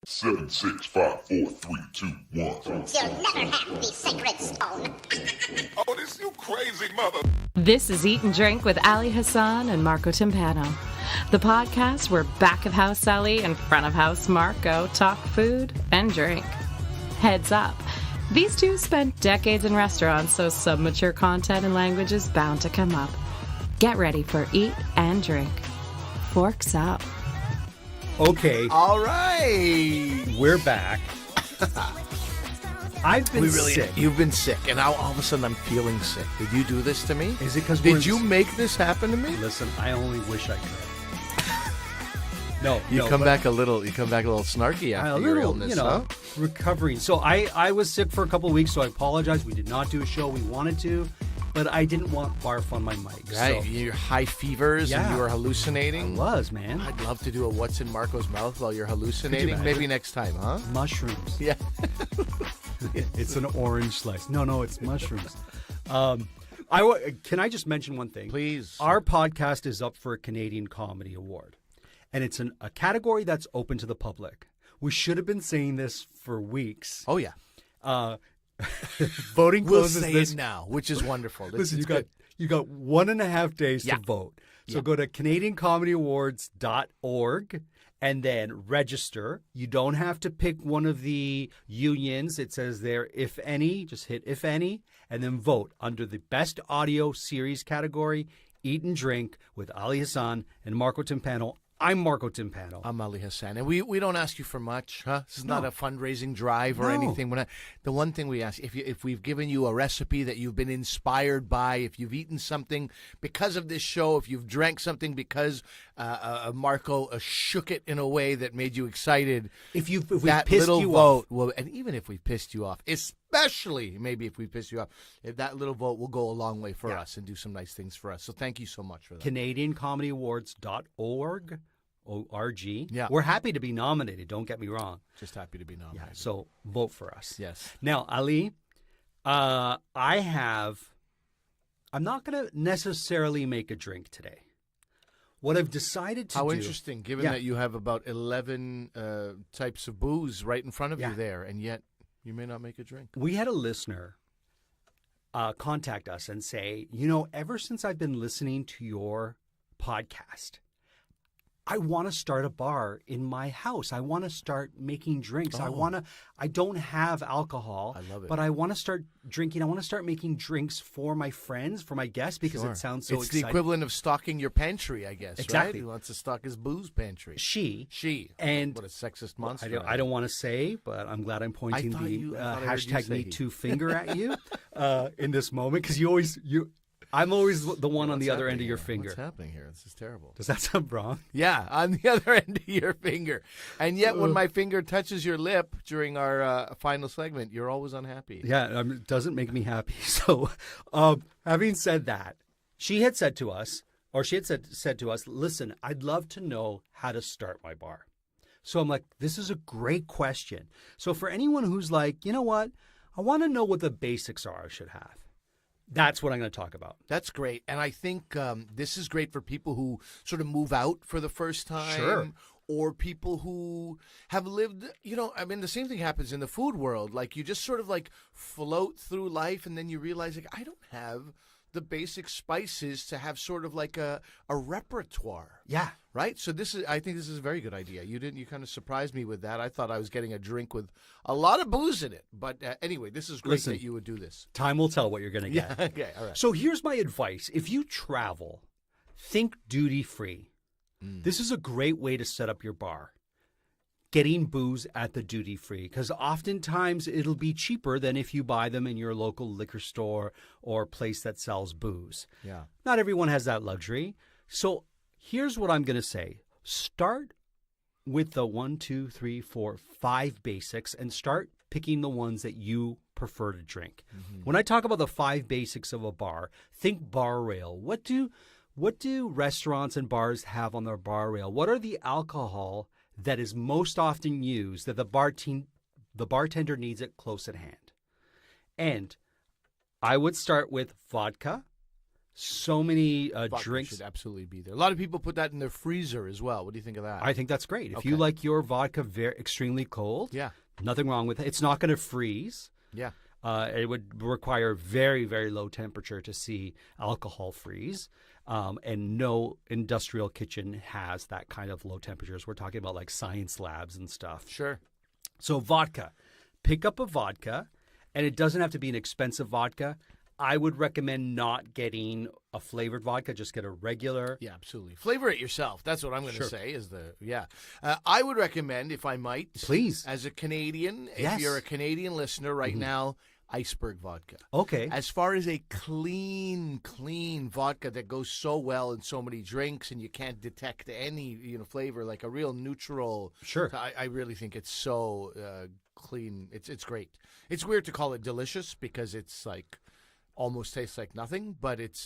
7, 6, 5, 4, 3, 2, 1. You'll never have the sacred stone. Oh, this you crazy mother. This is Eat and Drink with Ali Hassan and Marco Timpano, the podcast where back of house Ali and front of house Marco talk food and drink. Heads up, these two spent decades in restaurants, so some mature content and language is bound to come up. Get ready for Eat and Drink. Forks up. Okay, All right. we're back. I've been sick. You've been sick, and now all of a sudden I'm feeling sick. Did you do this to me? Is it because Did you make this happen to me? Listen, I only wish I could. You come back a little snarky after your illness, huh? recovering. So I was sick for a couple of weeks, so I apologize. We did not do a show. We wanted to, but I didn't want barf on my mic. Right, So your high fevers and you were hallucinating. I was, man. I'd love to do a what's in Marco's mouth while you're hallucinating. imagine? Maybe next time, huh? Mushrooms. Yeah. It's an orange slice. No, it's mushrooms. Can I just mention one thing? Please. Our podcast is up for a Canadian Comedy Award, and it's a category that's open to the public. We should have been saying this for weeks. Oh, yeah. Voting We'll closes say this. it now, which is wonderful. Listen, It's you got 1.5 days Yeah. to vote. So Yeah. go to CanadianComedyAwards.org and then register. You don't have to pick one of the unions. It says there, if any, just hit if any, and then vote under the Best Audio Series category, Eat and Drink with Ali Hassan and Marco Timpano. I'm Marco Timpano. I'm Ali Hassan, and we don't ask you for much, huh? This is not No. a fundraising drive or No. anything. We're not. The one thing we ask, if we've given you a recipe that you've been inspired by, if you've eaten something because of this show, if you've drank something because Marco shook it in a way that made you excited, If we that pissed little you vote off, will, and even if we pissed you off, especially maybe if we pissed you off, if that little vote will go a long way for us and do some nice things for us. So thank you so much for that. CanadianComedyAwards.org. O-R-G. Yeah. We're happy to be nominated. Don't get me wrong. Just happy to be nominated. Yeah. So vote for us. Yes. Now, Ali, I'm not going to necessarily make a drink today. What I've decided to How do. interesting, given Yeah. that you have about 11 types of booze right in front of Yeah. you there, and yet you may not make a drink. We had a listener contact us and say, ever since I've been listening to your podcast, I want to start a bar in my house. I want to start making drinks. Oh. I don't have alcohol. I love it. But I want to start drinking. I want to start making drinks for my friends, for my guests, because Sure. it sounds so It's exciting. the equivalent of stocking your pantry, I guess, Exactly. right? He wants to stock his booze pantry. She. And what a sexist monster. I don't want to say, but I'm glad I'm pointing I thought the I heard you hashtag say Me he. Too finger at you in this moment, because I'm always the one on the other end of your finger. What's happening here? This is terrible. Does that sound wrong? Yeah, on the other end of your finger. And yet when my finger touches your lip during our final segment, you're always unhappy. Yeah, it doesn't make me happy. So, having said that, she had said to us, listen, I'd love to know how to start my bar. So I'm like, this is a great question. So for anyone who's like, you know what, I want to know what the basics are I should have. That's what I'm going to talk about. That's great. And I think this is great for people who sort of move out for the first time. Sure. Or people who have lived, the same thing happens in the food world. Like you just sort of like float through life and then you realize like, I don't have the basic spices to have sort of like a repertoire. Yeah. Right? So I think this is a very good idea. You kind of surprised me with that. I thought I was getting a drink with a lot of booze in it. But anyway, this is great that you would do this. Time will tell what you're going to get. Yeah, okay, all right. So here's my advice. If you travel, think duty free. This is a great way to set up your bar. Getting booze at the duty free, because oftentimes it'll be cheaper than if you buy them in your local liquor store or place that sells booze. Yeah. Not everyone has that luxury. So here's what I'm going to say. Start with the 1, 2, 3, 4, 5 basics and start picking the ones that you prefer to drink. When I talk about the 5 basics of a bar, think bar rail. What do restaurants and bars have on their bar rail? What are the alcohol that is most often used that the bartender needs it close at hand? And I would start with vodka, So many Vodka drinks. should absolutely be there. A lot of people put that in their freezer as well. What do you think of that? I think that's great. If you Okay. like your vodka extremely cold, Yeah. nothing wrong with it. It's not going to freeze. Yeah. It would require very, very low temperature to see alcohol freeze. And no industrial kitchen has that kind of low temperatures. We're talking about like science labs and stuff. Sure. So vodka. Pick up a vodka, and it doesn't have to be an expensive vodka. I would recommend not getting a flavored vodka. Just get a regular. Yeah, absolutely. Flavor it yourself. That's what I'm going to Sure. say. I would recommend, if I might, Please. as a Canadian, Yes. if you're a Canadian listener right now, iceberg vodka. Okay. As far as a clean vodka that goes so well in so many drinks and you can't detect any flavor, like a real neutral. Sure. I really think it's so clean. It's great. It's weird to call it delicious because it's like almost tastes like nothing, but it's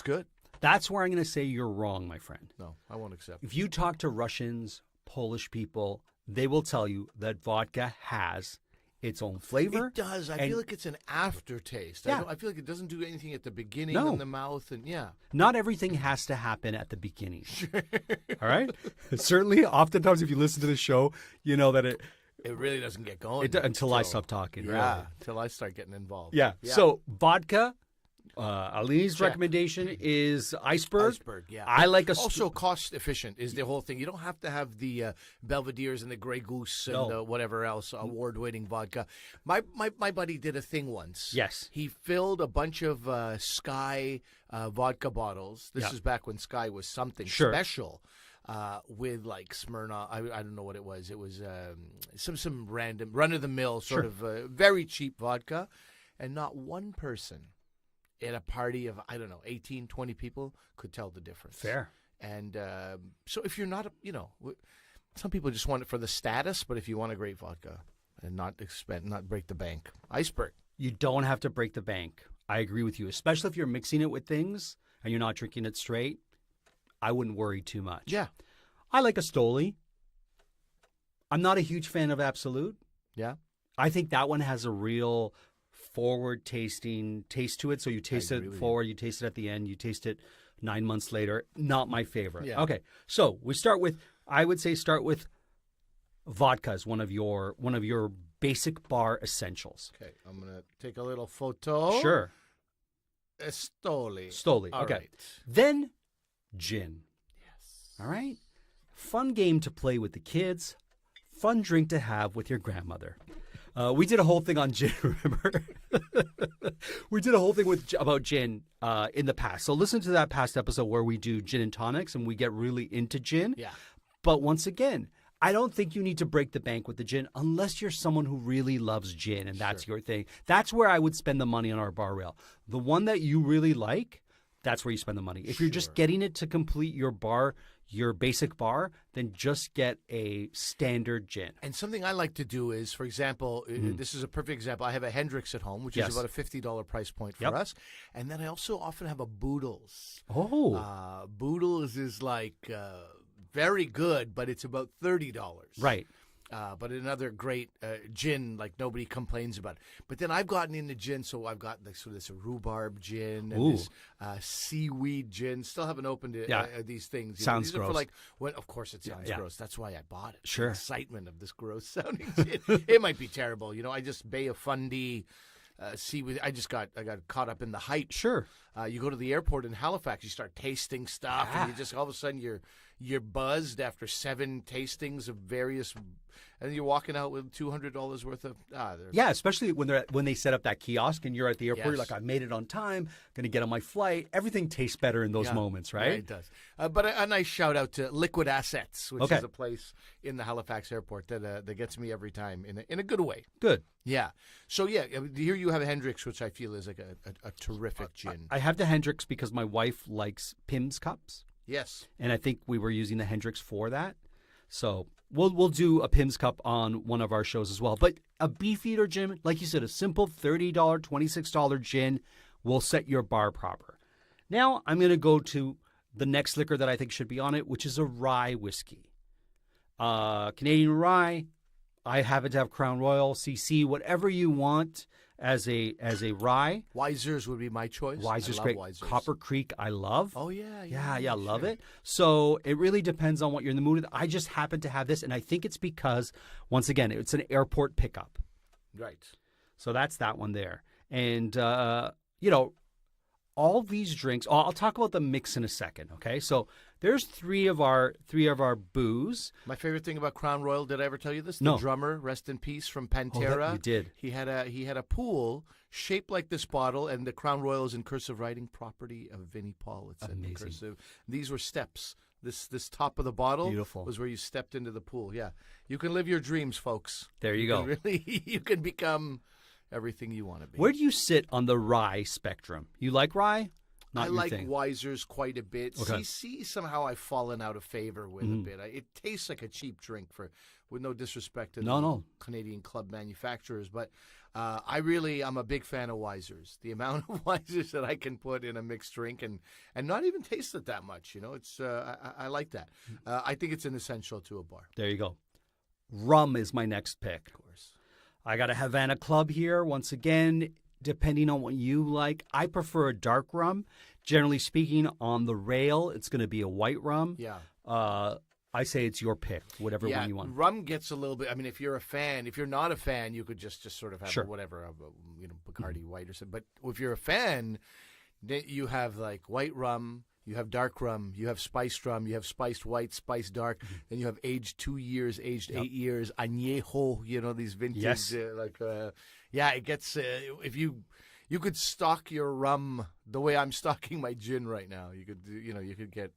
good. That's where I'm going to say you're wrong, my friend. No, I won't accept. If you talk to Russians, Polish people, they will tell you that vodka has its own flavor. It does. I and feel like it's an aftertaste. Yeah. I feel like it doesn't do anything at the beginning No. in the mouth, and yeah. Not everything has to happen at the beginning. All right? Certainly, oftentimes, if you listen to the show, you know that it really doesn't get going until I stop talking. Yeah, Really. until I start getting involved. Yeah. So, vodka, Ali's Check. recommendation is iceberg. Iceberg, yeah. I like a Also, cost efficient is the whole thing. You don't have to have the Belvederes and the Grey Goose and No. the whatever else award winning vodka. My buddy did a thing once. Yes. He filled a bunch of Sky vodka bottles. This Yeah. is back when Sky was something Sure. special. With like Smirnoff, I don't know what it was. It was some random run of the mill sort of very cheap vodka, and not one person at a party of 18, 20 people could tell the difference. Fair. And so if you're not some people just want it for the status, but if you want a great vodka and not break the bank, iceberg. You don't have to break the bank. I agree with you, especially if you're mixing it with things and you're not drinking it straight. I wouldn't worry too much. Yeah. I like a Stoli. I'm not a huge fan of Absolute. Yeah. I think that one has a real forward-tasting taste to it. So you taste agree it with forward, you taste it at the end, you taste it 9 months later. Not my favorite. Yeah. Okay, so we start with, I would say start with vodka as one of your basic bar essentials. Okay, I'm gonna take a little photo. Sure. Stoli. All okay. right. Then gin. Yes. All right. Fun game to play with the kids. Fun drink to have with your grandmother. We did a whole thing on gin, remember? We did a whole thing about gin in the past. So listen to that past episode where we do gin and tonics and we get really into gin. Yeah. But once again, I don't think you need to break the bank with the gin unless you're someone who really loves gin and that's your thing. That's where I would spend the money on our bar rail. The one that you really like, that's where you spend the money. If you're just getting it to complete your bar, your basic bar, then just get a standard gin. And something I like to do is, for example, this is a perfect example. I have a Hendrix at home, which Yes. is about a $50 price point for Yep. us. And then I also often have a Boodles. Oh. Boodles is like very good, but it's about $30. Right. But another great gin, like nobody complains about. But then I've gotten into gin, so I've got like this rhubarb gin and Ooh. this seaweed gin. Still haven't opened these things. You know, Sounds these are gross. for like when, of course, it sounds yeah. gross. That's why I bought it. Sure. The excitement of this gross sounding gin. It might be terrible. You know, I just Bay of Fundy. Seaweed. I got caught up in the hype. Sure. You go to the airport in Halifax, you start tasting stuff, Yeah. and you just all of a sudden you're buzzed after 7 tastings of various, and you're walking out with $200 worth of. Yeah, especially when they set up that kiosk and you're at the airport, you're Yes. like, I made it on time, going to get on my flight. Everything tastes better in those Yeah. moments, Yeah, right? it does. But a nice shout out to Liquid Assets, which Okay. is a place in the Halifax airport that gets me every time in a good way. Good. Yeah. So yeah, here you have a Hendrix, which I feel is like a terrific gin. I have the Hendrix because my wife likes Pim's cups, Yes. and I think we were using the Hendrix for that. So we'll do a Pim's cup on one of our shows as well. But a Beefeater gin, like you said, a simple $30, $26 gin will set your bar proper. Now I'm going to go to the next liquor that I think should be on it, which is a rye whiskey. Canadian rye, I happen to have Crown Royal, CC, whatever you want as a rye. Wiser's would be my choice. Wiser's I love great. Wiser's. Copper Creek, I love. Oh, yeah. Yeah, love sure. it. So it really depends on what you're in the mood with. I just happen to have this, and I think it's because, once again, it's an airport pickup. Right. So that's that one there. And, all these drinks, I'll talk about the mix in a second, okay? So there's three of our booze. My favorite thing about Crown Royal, did I ever tell you this? No. The drummer, rest in peace, from Oh, Pantera. that you did. He had a pool shaped like this bottle, and the Crown Royal is in cursive writing, property of Vinnie Paul. It's in Amazing. cursive. These were steps. This top of the bottle Beautiful. was where you stepped into the pool. Yeah, you can live your dreams, folks. There you go. Can really, you can become everything you want to be. Where do you sit on the rye spectrum? You like rye? Not I your like thing. Wiser's quite a bit. Okay. CC somehow I've fallen out of favor with Mm-hmm. a bit. It tastes like a cheap drink, with no disrespect to No, the no. Canadian club manufacturers, but I'm a big fan of Wiser's. The amount of Wiser's that I can put in a mixed drink and not even taste it that much, it's I like that. I think it's an essential to a bar. There you go. Rum is my next pick. Of course. I got a Havana Club here. Once again, depending on what you like, I prefer a dark rum. Generally speaking, on the rail, it's going to be a white rum. Yeah. I say it's your pick, whatever one you want. Rum gets a little bit. I mean, if you're a fan, if you're not a fan, you could just sort of have Sure. Bacardi white or something. But if you're a fan, then you have like white rum, you have dark rum, you have spiced rum, you have spiced white, spiced dark, then you have aged 2 years, aged 8 years, añejo. These vintage. Yes. It gets if you could stock your rum the way I'm stocking my gin right now. You could get.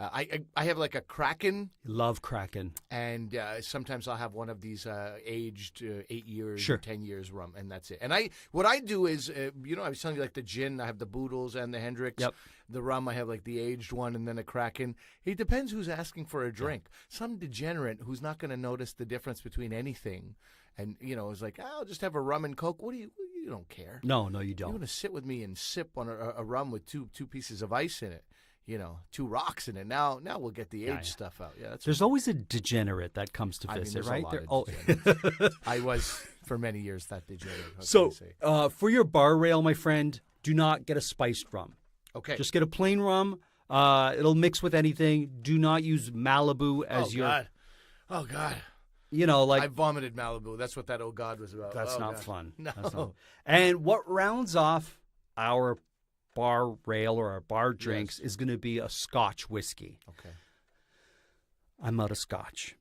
I have like a Kraken, Love Kraken. and sometimes I'll have one of these aged 8 years, Sure. or 10 years rum, and that's it. And what I do is, I was telling you, like the gin, I have the Boodles and the Hendricks. Yep. The rum, I have like the aged one and then a Kraken. It depends who's asking for a drink. Some degenerate who's not going to notice the difference between anything, and is like, I'll just have a rum and Coke. You don't care. No, you You don't. want to sit with me and sip on a rum with two pieces of ice in it. 2 rocks in it. Now we'll get the aged stuff out. Yeah, that's. There's always a degenerate that comes to I mean, visit, there's right? a lot There- of degenerates. I was for many years that degenerate. What So, can I say? for your bar rail, my friend, do not get a spiced rum. Okay. Just get a plain rum. It'll mix with anything. Do not use Malibu as Oh God. like I vomited Malibu. That's what that oh God was about. that's Oh, not God. fun. No. That's not- And what rounds off our bar rail or our bar drinks is going to be a Scotch whiskey. Okay. I'm out of Scotch.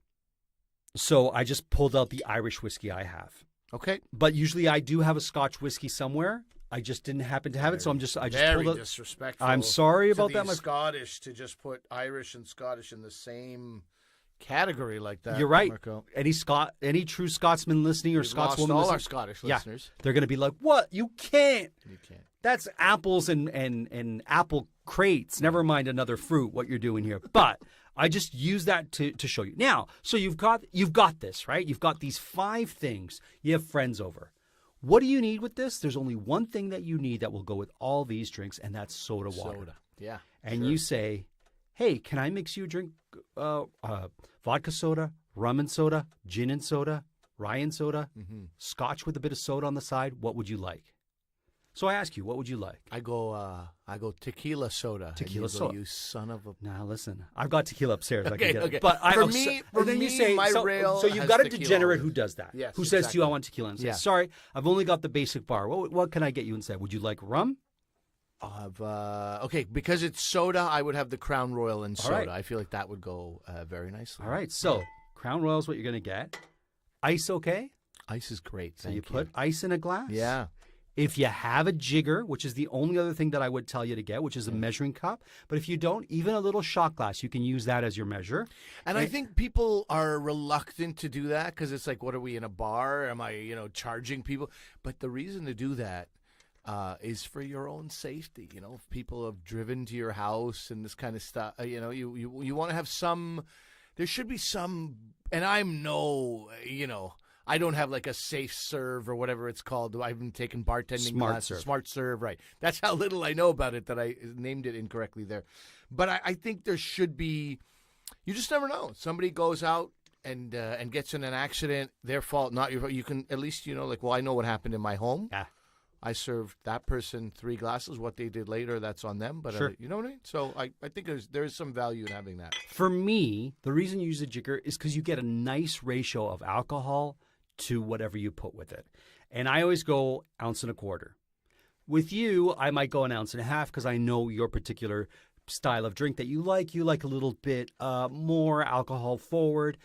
So I just pulled out the Irish whiskey I have. Okay. But usually I do have a Scotch whiskey somewhere. I just didn't happen to have it, so I just Very pulled it. disrespectful. I'm sorry to about that, the my Scottish to just put Irish and Scottish in the same category like that. You're right. Marco. Any true Scotsman listening or We've lost Scotswoman all listening, our Scottish yeah, listeners. they're going to be like, "What? You can't. You can't. That's apples and apple crates. Never mind another fruit. What you're doing here." But I just use that to show you. Now, so you've got this, right? You've got these 5 things. You have friends over. What do you need with this? There's only one thing that you need that will go with all these drinks, and that's soda water. Soda. Yeah. And sure. you say, "Hey, can I mix you a drink? Vodka soda, rum and soda, gin and soda, rye and soda, Scotch with a bit of soda on the side. What would you like?" So I ask you, what would you like? I go tequila soda. Tequila and you go, soda. You son of a. Now listen, I've got tequila upstairs. I Okay, can get okay. it. But For I'm me- so- for and then you me, say, my so, rail so you've has got a tequila degenerate on who it. does that. Yes, who says to you, exactly. "I want tequila," and says, Yeah. "Sorry, I've only got the basic bar. What can I get you instead? Would you like rum?" I'll have okay, because it's soda. I would have the Crown Royal and All soda. right. I feel like that would go very nicely. All right, so Crown Royal is what you're going to get. Ice, okay? Ice is great. So Thank you put ice in a glass. Yeah. If you have a jigger, which is the only other thing that I would tell you to get, which is a measuring cup. But if you don't, even a little shot glass, you can use that as your measure. And I think people are reluctant to do that because it's like, what are we in a bar? Am I, charging people? But the reason to do that is for your own safety. If people have driven to your house and this kind of stuff, you want to have some. There should be some. And I'm no, I don't have like a safe serve or whatever it's called. I haven't taken bartending Smart classes. serve. Smart serve, right. That's how little I know about it that I named it incorrectly there. But I think there should be, you just never know. Somebody goes out and gets in an accident, their fault, not your fault. You can at least, like, well, I know what happened in my home. Yeah. I served that person 3 glasses. What they did later, that's on them. But Sure. you know what I mean? So I think there is some value in having that. For me, the reason you use a jigger is because you get a nice ratio of alcohol to whatever you put with it. And I always go 1.25 ounces. With you, I might go 1.5 ounces because I know your particular style of drink that you like. You like a little bit more alcohol forward.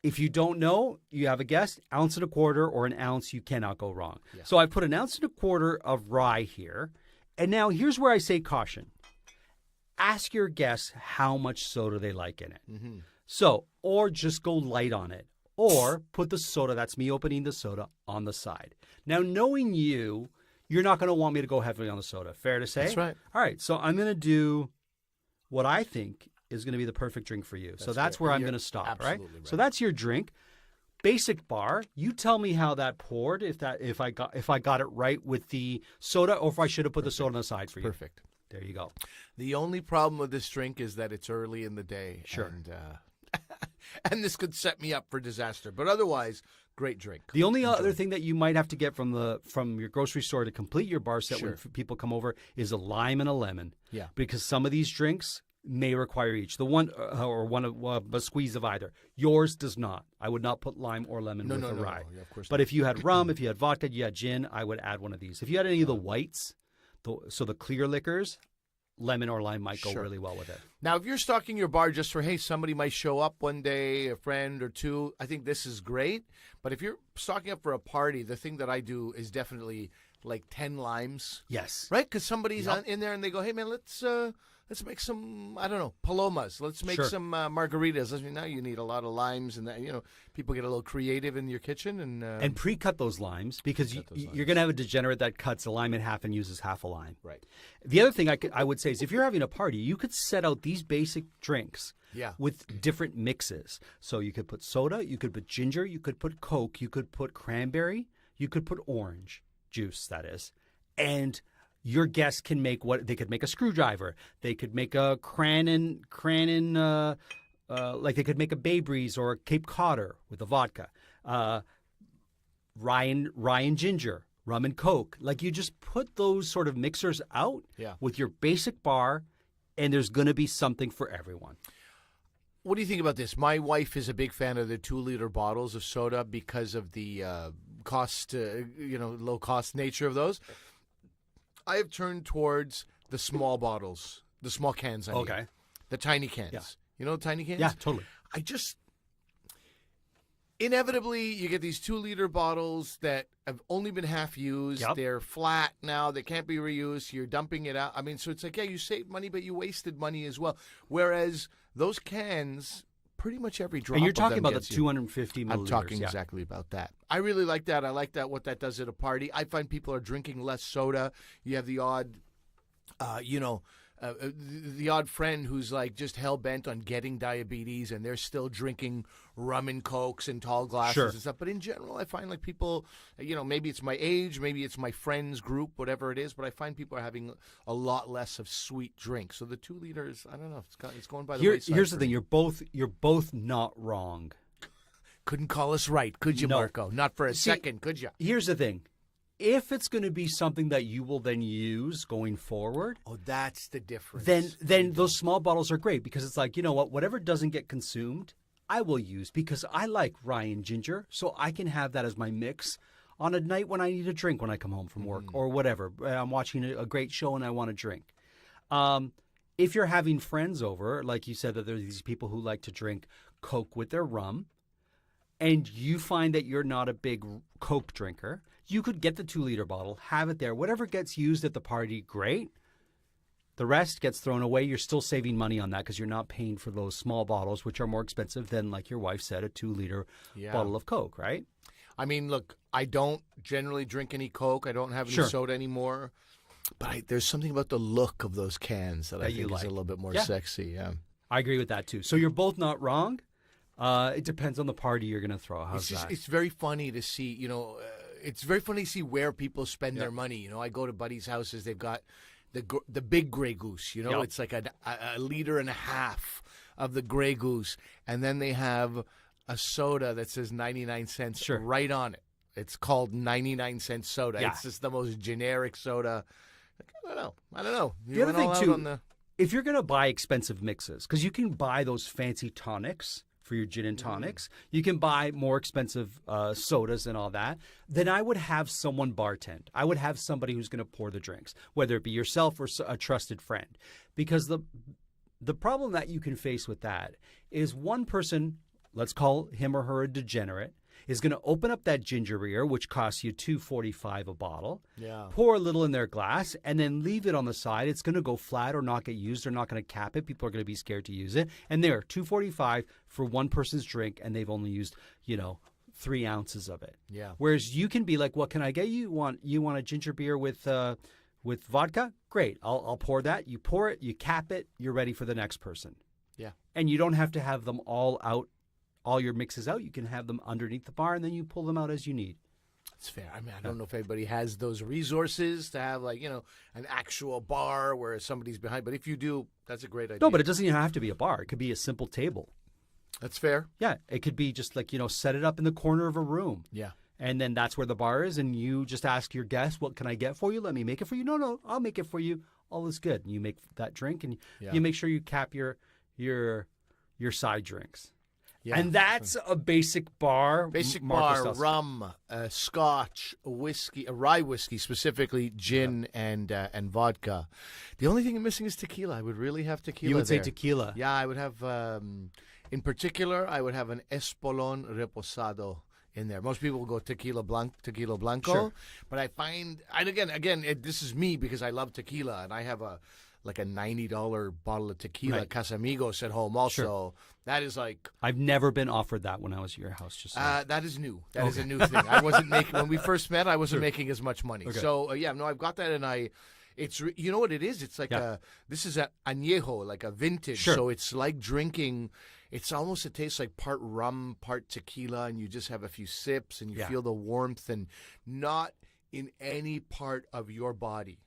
If you don't know, you have a guess, 1.25 ounces or an ounce, you cannot go wrong. Yeah. So I put 1.25 ounces of rye here. And now here's where I say caution. Ask your guests how much soda they like in it. Mm-hmm. So, or just go light on it. Or put the soda, that's me opening the soda, on the side. Now, knowing you, you're not going to want me to go heavily on the soda. Fair to say? That's right. All right, so I'm going to do what I think is going to be the perfect drink for you. So that's fair. where I'm You're going to stop, absolutely right? right. So that's your drink. Basic bar. You tell me how that poured, if I got it right with the soda, or if I should have put the soda on the side for you. Perfect. There you go. The only problem with this drink is that it's early in the day. Sure. And, and this could set me up for disaster. But otherwise, great drink. The only other thing that you might have to get from your grocery store to complete your bar set Sure. when people come over is a lime and a lemon. Yeah. Because some of these drinks may require each. The one or one of a squeeze of either. Yours does not. I would not put lime or lemon with a rye. Yeah, of course But not. if you had rum, if you had vodka, you had gin, I would add one of these. If you had any of the whites, so the clear liquors, lemon or lime might go Sure. really well with it. Now, if you're stocking your bar just for, hey, somebody might show up one day, a friend or two, I think this is great. But if you're stocking up for a party, the thing that I do is definitely like 10 limes, Yes. right? Because somebody's Yep. in there and they go, hey, man, let's make some, I don't know, palomas. Let's make Sure. some margaritas. Now you need a lot of limes, and that, people get a little creative in your kitchen. And pre-cut those limes because Pre-cut those you're going to have a degenerate that cuts a lime in half and uses half a lime. Right. The other thing I would say is if you're having a party, you could set out these basic drinks Yeah. with different mixes. So you could put soda, you could put ginger, you could put Coke, you could put cranberry, you could put orange juice, that is. And your guests can make they could make a screwdriver. They could make a cranin, like they could make a Bay Breeze or a Cape Codder with a vodka. Rye and ginger, rum and Coke. Like you just put those sort of mixers out Yeah. with your basic bar, and there's going to be something for everyone. What do you think about this? My wife is a big fan of the 2-liter bottles of soda because of the cost, low cost nature of those. I have turned towards the small bottles, the small cans. Okay. The tiny cans. Yeah. You know the tiny cans? Yeah, totally. Inevitably, you get these 2-liter bottles that have only been half used. Yep. They're flat now. They can't be reused. You're dumping it out. I mean, so it's like, yeah, you saved money, but you wasted money as well. Whereas those cans, pretty much every drop And you're of talking them about the gets you. 250 milliliters. I'm talking yeah. exactly about that. I really like that. I like that, what that does at a party. I find people are drinking less soda. You have the odd, the odd friend who's like just hell-bent on getting diabetes, and they're still drinking rum and Cokes and tall glasses Sure. and stuff. But in general, I find like people, maybe it's my age, maybe it's my friends group, whatever it is, but I find people are having a lot less of sweet drinks. So the 2 liters, I don't know, it's going by the wayside. Here's the for thing: me. you're both not wrong. Couldn't call us right, could you, No. Marco? Not for a See, second, could you? Here's the thing: if it's going to be something that you will then use going forward, Oh, that's the difference. then those small bottles are great because it's like, you know what, whatever doesn't get consumed, I will use because I like rye and ginger, so I can have that as my mix on a night when I need a drink when I come home from work or whatever. I'm watching a great show and I want a drink. If you're having friends over, like you said, that there's these people who like to drink Coke with their rum, and you find that you're not a big Coke drinker, you could get the 2-liter bottle, have it there. Whatever gets used at the party, great. The rest gets thrown away. You're still saving money on that because you're not paying for those small bottles, which are more expensive than, like your wife said, a 2-liter Yeah. bottle of Coke, right? I mean, look, I don't generally drink any Coke. I don't have any Sure. soda anymore. But there's something about the look of those cans that I That you think is like. a little bit more Yeah. sexy. Yeah. I agree with that too. So you're both not wrong. It depends on the party you're going to throw. How's that? It's very funny to see, it's very funny to see where people spend their money. I go to buddies' houses. They've got the big Grey Goose. Yep. It's like a liter and a half of the Grey Goose. And then they have a soda that says 99 cents Sure. right on it. It's called 99-cent soda. Yeah. It's just the most generic soda. I don't know. The other thing, too, if you're going to buy expensive mixes, because you can buy those fancy tonics for your gin and tonics, you can buy more expensive sodas and all that, then I would have someone bartend. I would have somebody who's going to pour the drinks, whether it be yourself or a trusted friend. Because the problem that you can face with that is one person, let's call him or her a degenerate, is going to open up that ginger beer, which costs you $2.45 a bottle, pour a little in their glass, and then leave it on the side. It's going to go flat or not get used. They're not going to cap it. People are going to be scared to use it. And there, $2.45 for one person's drink, and they've only used, 3 ounces of it. Yeah. Whereas you can be like, what can I get you? You want a ginger beer with vodka? Great. I'll pour that. You pour it, you cap it, you're ready for the next person. Yeah. And you don't have to have them all out. All your mixes out, you can have them underneath the bar, and then you pull them out as you need. That's fair. I mean, I don't know if anybody has those resources to have, an actual bar where somebody's behind. But if you do, that's a great idea. No, but it doesn't even have to be a bar. It could be a simple table. That's fair. Yeah, it could be just like, set it up in the corner of a room. Yeah. And then that's where the bar is, and you just ask your guest, what can I get for you? Let me make it for you. No, I'll make it for you. All is good. And you make that drink, and you make sure you cap your side drinks. Yeah. And that's a basic bar. Basic Marcus bar, rum, scotch, whiskey, rye whiskey, specifically gin and vodka. The only thing I'm missing is tequila. I would really have tequila. You would there. say tequila. Yeah, I would have, in particular, I would have an Espolón Reposado in there. Most people will go tequila blanco. Sure. But I find, and again, this is me because I love tequila, and I have a $90 bottle of tequila, Casamigos at home also. Sure. That is like... I've never been offered that when I was at your house. Just that is new. That is a new thing. I wasn't making... When we first met, I wasn't making as much money. Okay. So, I've got that, and it's... You know what it is? It's like this is an añejo, like a vintage. Sure. So it's like drinking... It tastes like part rum, part tequila, and you just have a few sips, and you feel the warmth, and not in any part of your body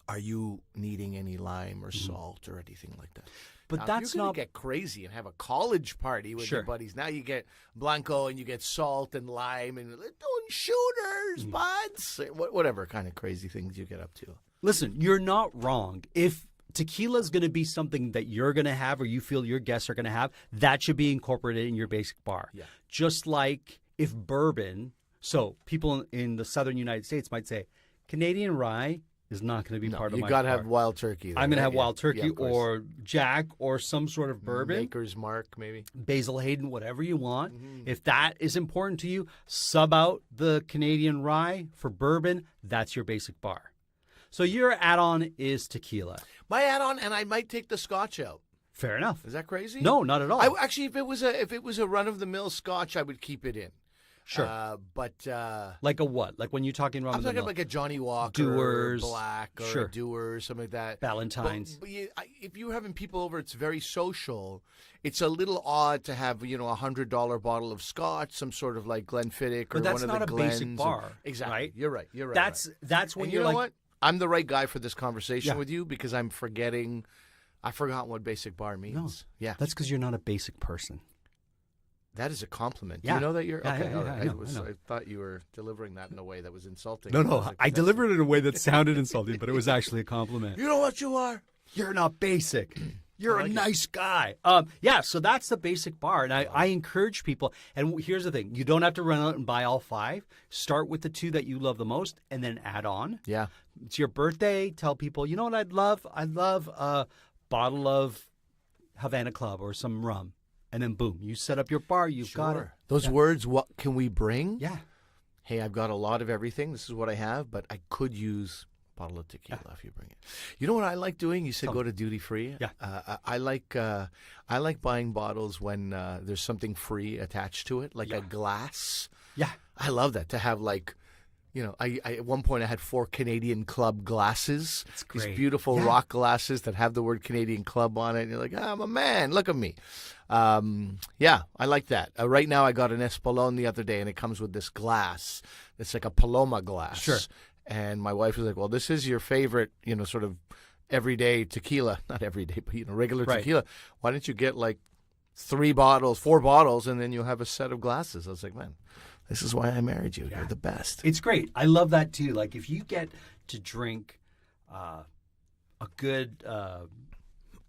are you needing any lime or salt or anything like that. But now, that's if you're not get crazy and have a college party with your buddies. Now you get blanco and you get salt and lime and doing shooters, buds, whatever kind of crazy things you get up to. Listen, you're not wrong. If tequila is going to be something that you're going to have or you feel your guests are going to have, that should be incorporated in your basic bar. Yeah. Just like if bourbon, so people in the southern United States might say, Canadian rye is not going to be part of my bar. You got to have wild turkey. I'm going to have wild turkey or Jack or some sort of bourbon. Maker's Mark, maybe. Basil Hayden, whatever you want. Mm-hmm. If that is important to you, sub out the Canadian rye for bourbon. That's your basic bar. So your add-on is tequila. My add-on, and I might take the scotch out. Fair enough. Is that crazy? No, not at all. Actually, if it was a run-of-the-mill scotch, I would keep it in. Sure. But like a what? Like when you're talking I'm talking like a Johnny Walker, Dewar's, Black, or Dewar's, something like that. Valentine's. But if you're having people over, it's very social. It's a little odd to have $100 bottle of scotch, some sort of like Glenfiddich or one of the Glens. But that's not a basic bar. Exactly. Right? You're right. You're right. That's when and you're you know like, what? I'm the right guy for this conversation with you because I've forgotten what basic bar means. No. Yeah. That's because you're not a basic person. That is a compliment. Yeah. Do you know that you're okay? Yeah, I know. I thought you were delivering that in a way that was insulting. No. I delivered it in a way that sounded insulting, but it was actually a compliment. You know what you are? You're not basic. You're a nice guy. So that's the basic bar. And I encourage people. And here's the thing. You don't have to run out and buy all 5. Start with the 2 that you love the most and then add on. Yeah. It's your birthday. Tell people, you know what I'd love? I'd love a bottle of Havana Club or some rum. And then, boom, you set up your bar. You've got it. Those words, what can we bring? Yeah. Hey, I've got a lot of everything. This is what I have, but I could use a bottle of tequila if you bring it. You know what I like doing? You said go to duty free. Yeah. I like buying bottles when there's something free attached to it, like a glass. Yeah. I love that, to have like... I at one point I had 4 Canadian Club glasses. That's great. These beautiful rock glasses that have the word Canadian Club on it. And you're like, I'm a man. Look at me. I like that. Right now I got an Espolón the other day, and it comes with this glass. It's like a Paloma glass. Sure. And my wife was like, well, this is your favorite, sort of everyday tequila. Not everyday, but, regular tequila. Why don't you get like 4 bottles, and then you'll have a set of glasses. I was like, man, this is why I married you. You're the best. It's great. I love that too. Like if you get to drink a good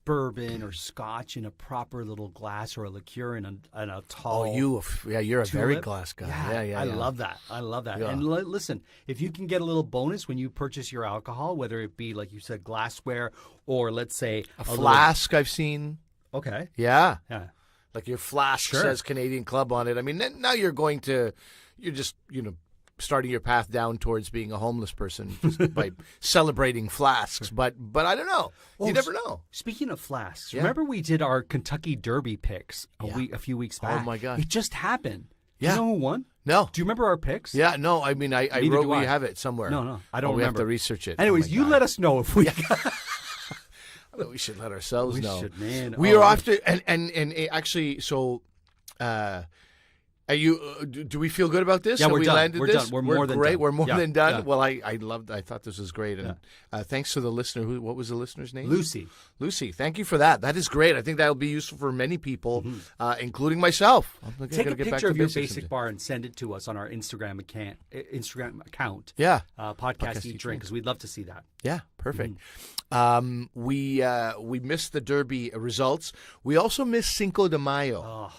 bourbon or scotch in a proper little glass, or a liqueur in a tall. Oh, you're a very tulip. glass guy. Yeah, I love that. I love that. Yeah. And listen, if you can get a little bonus when you purchase your alcohol, whether it be like you said, glassware, or let's say A flask I've seen. Okay. Yeah. Yeah. Like your flask Sure. says Canadian Club on it. I mean, now you're just, starting your path down towards being a homeless person just by celebrating flasks. But I don't know. You never know. Speaking of flasks, Yeah. remember we did our Kentucky Derby picks a few weeks back? Oh, my God. It just happened. Yeah. Do you know who won? No. Do you remember our picks? Yeah, no. I mean, I Neither wrote do we I. have it somewhere. No, I don't We have remember. to research it. Anyways, you let us know if we. We should let ourselves We know. should, man. We Oh, are man. off to and actually. So, are you? Do we feel good about this? Yeah, Have we're we done. landed We're this? done. We're more than great. done. We're more Yeah, than done. yeah. Well, I thought this was great, and thanks to the listener. What was the listener's name? Lucy. Lucy, thank you for that. That is great. I think that will be useful for many people, including myself. Take a picture of your basic bar and send it to us on our Instagram account. Yeah. Podcast Eat Drink, because we'd love to see that. Yeah, perfect. Mm-hmm. We missed the Derby results. We also missed Cinco de Mayo. Oh.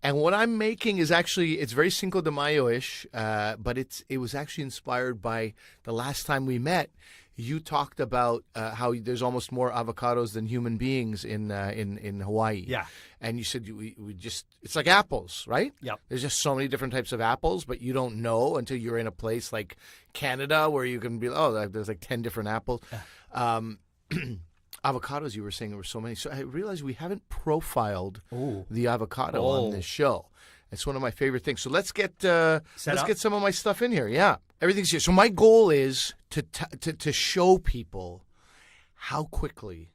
And what I'm making is actually, it's very Cinco de Mayo-ish, but it was actually inspired by the last time we met. You talked about how there's almost more avocados than human beings in Hawaii. Yeah. And you said we just, it's like apples, right? Yep. There's just so many different types of apples, but you don't know until you're in a place like Canada where you can be, there's like 10 different apples. Avocados, you were saying there were so many. So I realized we haven't profiled the avocado on this show. It's one of my favorite things. So let's get get some of my stuff in here. Yeah, everything's here. So my goal is to show people how quickly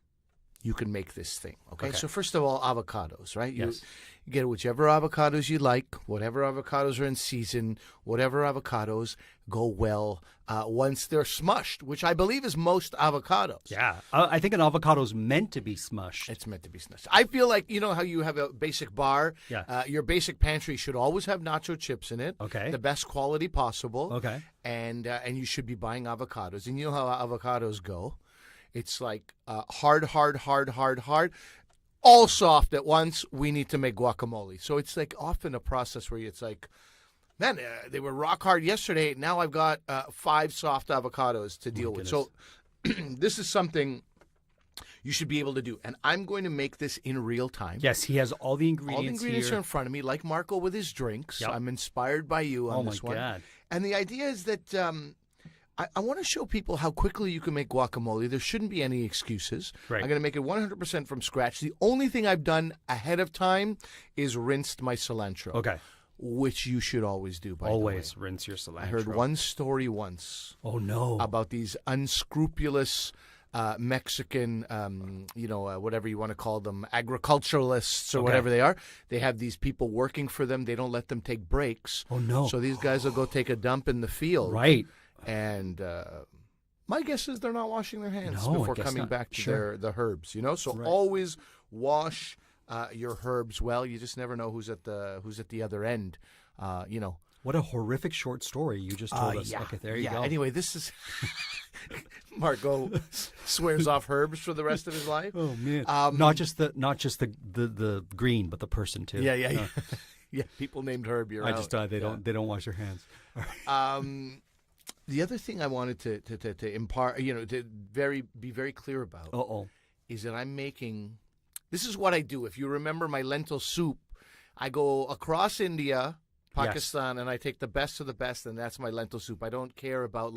you can make this thing. Okay. So first of all, avocados, right? Yes. You get whichever avocados you like, whatever avocados are in season, whatever avocados go well once they're smushed, which I believe is most avocados. Yeah. I think an avocado is meant to be smushed. It's meant to be smushed. I feel like, you know how you have a basic bar? Yeah. Your basic pantry should always have nacho chips in it. Okay. The best quality possible. Okay. And you should be buying avocados. And you know how avocados go. It's like hard, all soft at once. We need to make guacamole. So it's like often a process where it's like, man, they were rock hard yesterday. Now I've got 5 soft avocados to deal with. So this is something you should be able to do. And I'm going to make this in real time. Yes, he has all the ingredients All the ingredients here. are in front of me, like Marco with his drinks. Yep. I'm inspired by you on this one. God. And the idea is that I want to show people how quickly you can make guacamole. There shouldn't be any excuses. Right. I'm going to make it 100% from scratch. The only thing I've done ahead of time is rinsed my cilantro. Okay. Which you should always do, by the way. Always rinse your cilantro. I heard one story once Oh, no. about these unscrupulous Mexican, whatever you want to call them, agriculturalists or whatever they are. They have these people working for them. They don't let them take breaks. Oh, no. So these guys will go take a dump in the field. Right. And my guess is they're not washing their hands No, I before guess coming not. back to Sure. the herbs. So Right. always wash your herbs well. You just never know who's at the other end. What a horrific short story you just told us. Yeah. Okay, there you go. Anyway, this is Marco swears off herbs for the rest of his life. Oh man. Not just the green, but the person too. Yeah. Yeah, people named Herb. You're I out. just they don't wash their hands. The other thing I wanted to impart, to be very clear about, is that I'm making. This is what I do. If you remember my lentil soup, I go across India, Pakistan, and I take the best of the best, and that's my lentil soup. I don't care about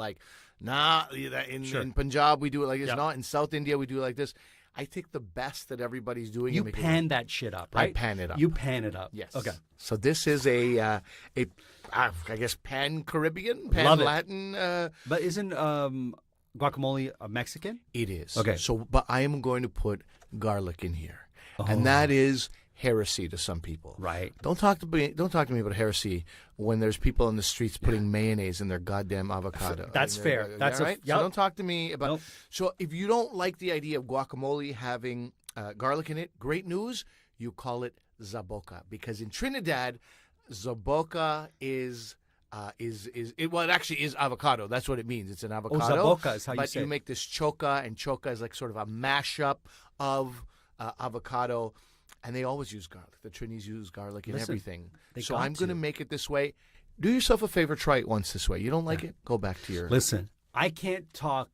in Punjab we do it like this. Yep. No, in South India we do it like this. I take the best that everybody's doing. You and make it pan that shit up, right? I pan it up. You pan it up. Yes. Okay. So this is I guess pan-Caribbean, Love it. pan-Latin. But isn't guacamole a Mexican? It is. Okay. So, but I am going to put garlic in here, and that is heresy to some people. Right. Don't talk to me about heresy when there's people in the streets putting mayonnaise in their goddamn avocado. That's fair. That's right. yep. So don't talk to me about. Nope. So if you don't like the idea of guacamole having garlic in it, great news. You call it zaboca, because in Trinidad, zaboca is well, it actually is avocado. That's what it means. It's an avocado. zaboca is how you but say you it. make this choka, and choka is like sort of a mashup of avocado, and they always use garlic. The Trinis use garlic in Listen, everything. they So got I'm going to to. make it this way. Do yourself a favor. Try it once this way. You don't like it? Go back to your... Listen, I can't talk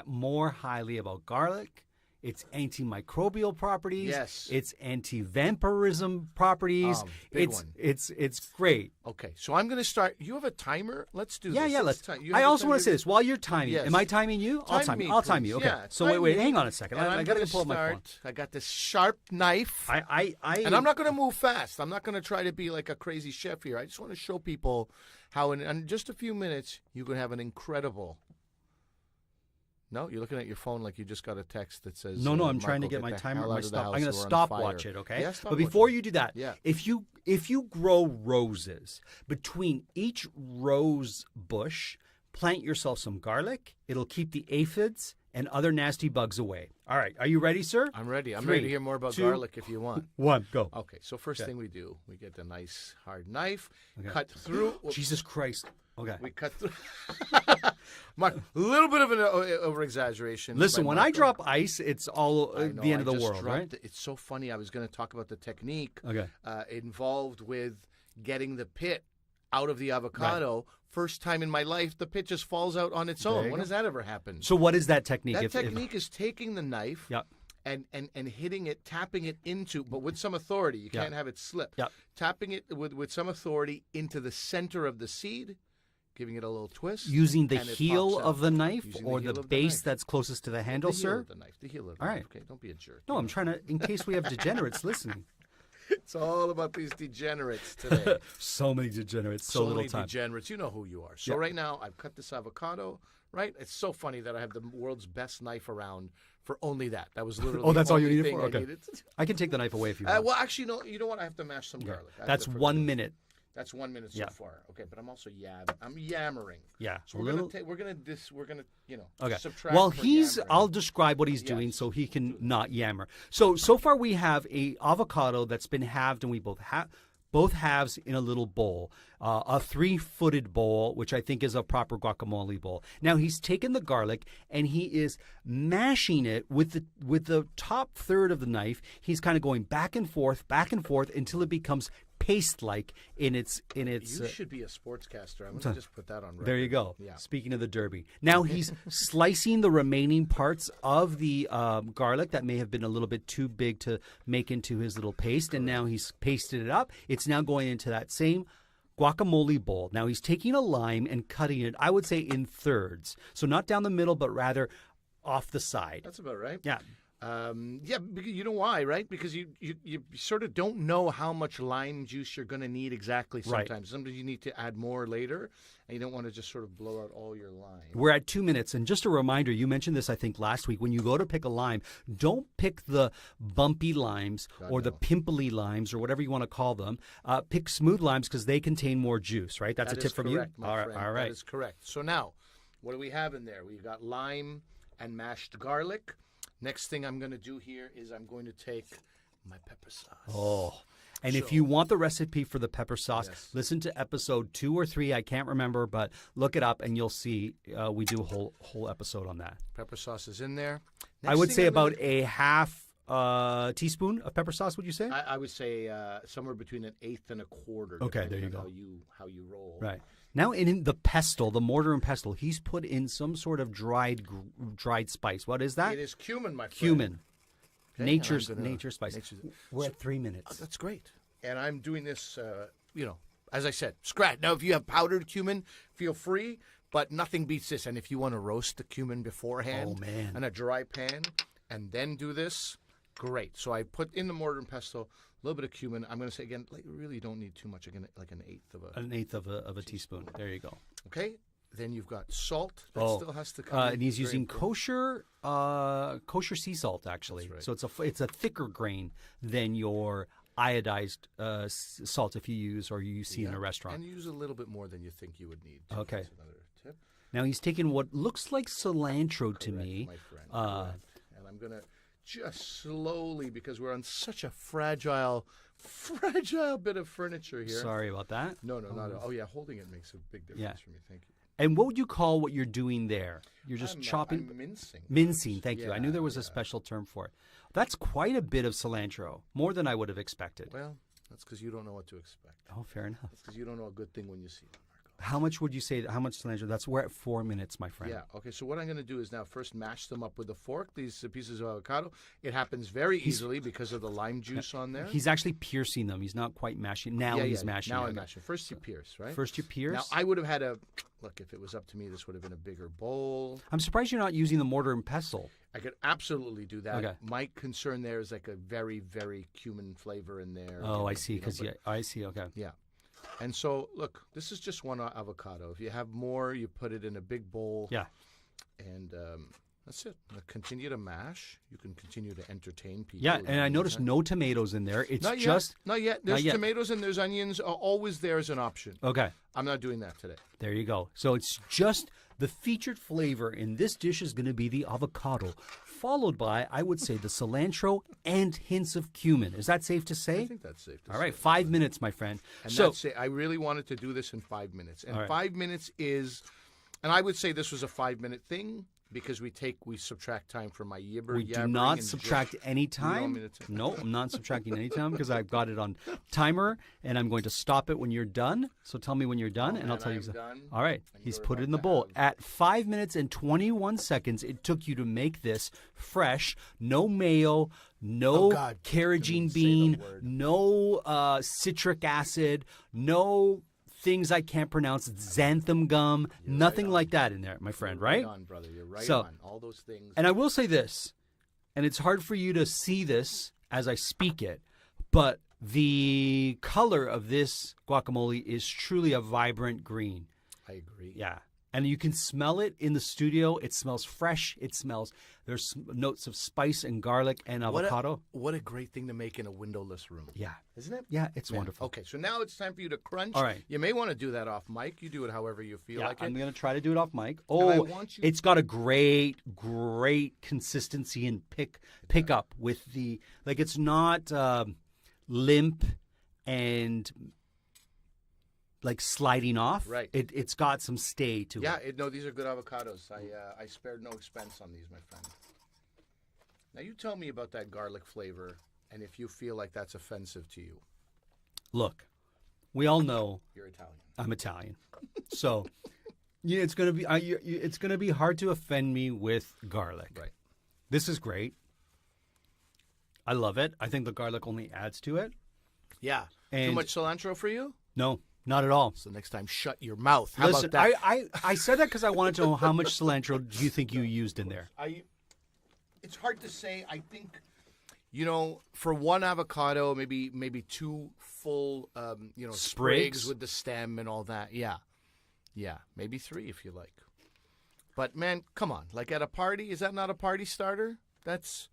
more highly about garlic. Its antimicrobial properties. Yes. Its anti-vampirism properties. Big it's one. it's great. Okay, so I'm going to start. You have a timer? Let's do Yeah, this. yeah. Let's Let's. ti- you I have a also want timer? to say this while you're timing. Yes. Am I timing you? I'll time me, you. I'll time please. you. Okay. Yeah, So time wait. me. Hang on a second. And I I'm got to gonna pull up my phone. start. I got this sharp knife. And I'm not going to move fast. I'm not going to try to be like a crazy chef here. I just want to show people how in just a few minutes you can have an incredible... No, you're looking at your phone like you just got a text that says... No, I'm Marco, trying to get my the timer. hell My out of the stop. house, I'm going to we're on stopwatch fire. it. Okay. Yeah, But stopwatch before it. you do that, Yeah. if you grow roses, between each rose bush, plant yourself some garlic. It'll keep the aphids and other nasty bugs away. All right. Are you ready, sir? I'm ready. I'm 3, ready to hear more about 2, garlic if you want. 1, go. Okay, so first thing we do, we get a nice hard knife, Okay. cut through. Jesus Christ. Okay. We cut through. Mark, a little bit of an over exaggeration. Listen, when I drop ice, it's all the end of the world, right? It's so funny. I was going to talk about the technique Okay. involved with getting the pit out of the avocado. First time in my life, the pit just falls out on its There own. you When go. has that ever happened? So what is that technique? That technique is taking the knife. Yep. And hitting it, tapping it into, but with some authority. You Yeah. can't have it slip. Yep. Tapping it with some authority into the center of the seed, giving it a little twist. Using the and it heel pops out. of the knife Using or heel the of base knife. that's closest to the handle, the heel sir? of the knife. The heel of the All knife. right. Okay, don't be a jerk. No, I'm trying to, in case we have degenerates listening. It's all about these degenerates today. So many degenerates, so little many time. degenerates. You know who you are. So Yeah. right now, I've cut this avocado. Right? It's so funny that I have the world's best knife around for only that. That was literally Oh, that's the all you only need it thing for? I Okay. needed. I can take the knife away if you want. Well, actually, no. You know what? I have to mash some Okay. garlic. I have That's to put 1 it- minute. That's 1 minute so Yeah. far. Okay, but I'm also I'm yammering. Yeah. So a we're little. gonna we're gonna Okay. subtract. Well, for he's. yammering. I'll describe what he's doing Yes. so he can not yammer. So far we have a avocado that's been halved, and we both halves in a little bowl, a 3-footed bowl, which I think is a proper guacamole bowl. Now he's taken the garlic and he is mashing it with the top third of the knife. He's kind of going back and forth until it becomes paste-like in its. You should be a sportscaster. I'm gonna just put that on record. There you go. Yeah. Speaking of the Derby. Now he's slicing the remaining parts of the garlic that may have been a little bit too big to make into his little paste. And now he's pasted it up. It's now going into that same guacamole bowl. Now he's taking a lime and cutting it, I would say, in thirds. So not down the middle, but rather off the side. That's about right. Yeah. Because you know why, right? Because you sort of don't know how much lime juice you're going to need exactly Right. sometimes. Sometimes you need to add more later, and you don't want to just sort of blow out all your lime. We're at 2 minutes. And just a reminder, you mentioned this, I think, last week. When you go to pick a lime, don't pick the bumpy limes or the pimply limes or whatever you want to call them. Pick smooth limes because they contain more juice, right? That's That a tip is from correct, you? my friend. All right. That is correct. So now, what do we have in there? We've got lime and mashed garlic. Next thing I'm going to do here is I'm going to take my pepper sauce. Oh. And if So- you want the recipe for the pepper sauce, Yes. listen to episode 2 or 3. I can't remember, but look it up and you'll see we do a whole episode on that. Pepper sauce is in there. I Next would thing say I'm gonna- about a half teaspoon of pepper sauce, would you say? I would say somewhere between an eighth and a quarter. Okay, there depending you on How you roll. Right. Now in the pestle, the mortar and pestle, he's put in some sort of dried spice. What is that? It is cumin, my friend. Cumin. Okay, Nature's and I'm gonna- nature spice. nature's- We're at 3 minutes. That's great. And I'm doing this, as I said, scratch. Now, if you have powdered cumin, feel free, but nothing beats this. And if you want to roast the cumin beforehand Oh, man. in a dry pan and then do this, great. So I put in the mortar and pestle, a little bit of cumin. I'm going to say, again, like, you really don't need too much, again, like an eighth of a. An eighth of a teaspoon. There you go. Okay? Then you've got salt. That still has to come in. And he's Very using important. kosher sea salt, actually. That's right. So it's a thicker grain than your iodized salt if you use or you see in a restaurant. And use a little bit more than you think you would need. Okay. That's another tip. Now he's taking what looks like cilantro to Correct, me. my friend. Correct. And I'm going to just slowly, because we're on such a fragile fragile bit of furniture here. Sorry about that. No, not at all. Oh, yeah, holding it makes a big difference for me. Thank you. And what would you call what you're doing there? You're just chopping? I'm mincing. Mincing, thank you. I knew there was a special term for it. That's quite a bit of cilantro, more than I would have expected. Well, that's because you don't know what to expect. Oh, fair enough. That's because you don't know a good thing when you see it, Marco. How much would you say, how much cilantro? We're at 4 minutes, my friend. Yeah, okay, so what I'm going to do is now first mash them up with a fork, these pieces of avocado. It happens very easily because of the lime juice on there. He's actually piercing them. He's not quite mashing. Now he's mashing. Now them. I'm mashing. First you pierce, right? First you pierce. Now I would have had look, if it was up to me, this would have been a bigger bowl. I'm surprised you're not using the mortar and pestle. I could absolutely do that. Okay. My concern there is like a very, very cumin flavor in there. Oh, I see. Because I see. Okay. Yeah. And so, look, this is just one avocado. If you have more, you put it in a big bowl. Yeah. And that's it. Now continue to mash. You can continue to entertain people. Yeah, and I noticed no tomatoes in there. It's not just... Not yet. There's tomatoes and there's onions. Always there as an option. Okay. I'm not doing that today. There you go. So it's just the featured flavor in this dish is going to be the avocado, followed by, I would say, the cilantro and hints of cumin. Is that safe to say? I think that's safe to say. All right, 5 minutes, my friend. And that's it. I really wanted to do this in 5 minutes. And 5 minutes is, and I would say this was a 5-minute thing because we subtract time from my yibber. We do not subtract any time. No, I'm not subtracting any time because I've got it on timer and I'm going to stop it when you're done. So tell me when you're done and I'll tell you. Done, all right. He's put it in the bowl. At 5 minutes and 21 seconds, it took you to make this fresh, no mayo, no carrageen bean, no citric acid, no things I can't pronounce, xanthan gum, nothing like that in there, my friend, right? You're right on, brother. You're right on. All those things. And I will say this, and it's hard for you to see this as I speak it, but the color of this guacamole is truly a vibrant green. I agree. Yeah. And you can smell it in the studio. It smells fresh. There's notes of spice and garlic and avocado. What a great thing to make in a windowless room. Yeah. Isn't it? Yeah, it's wonderful. Okay, so now it's time for you to crunch. All right. You may want to do that off mic. You do it however you feel like it. I'm going to try to do it off mic. Oh, it's got a great consistency and pick up with the, like it's not limp and like sliding off. Right. It's got some stay to it. Yeah, no, these are good avocados. I spared no expense on these, my friend. Now you tell me about that garlic flavor and if you feel like that's offensive to you. Look, we all know you're Italian. I'm Italian. So, yeah, it's going to be hard to offend me with garlic. Right. This is great. I love it. I think the garlic only adds to it. Yeah. And too much cilantro for you? No. Not at all. So next time, shut your mouth. How Listen, about that? I said that because I wanted to know how much cilantro do you think you used in there? It's hard to say. I think, for one avocado, maybe two full, sprigs with the stem and all that. Yeah. Yeah. Maybe 3 if you like. But, man, come on. Like at a party, is that not a party starter? That's...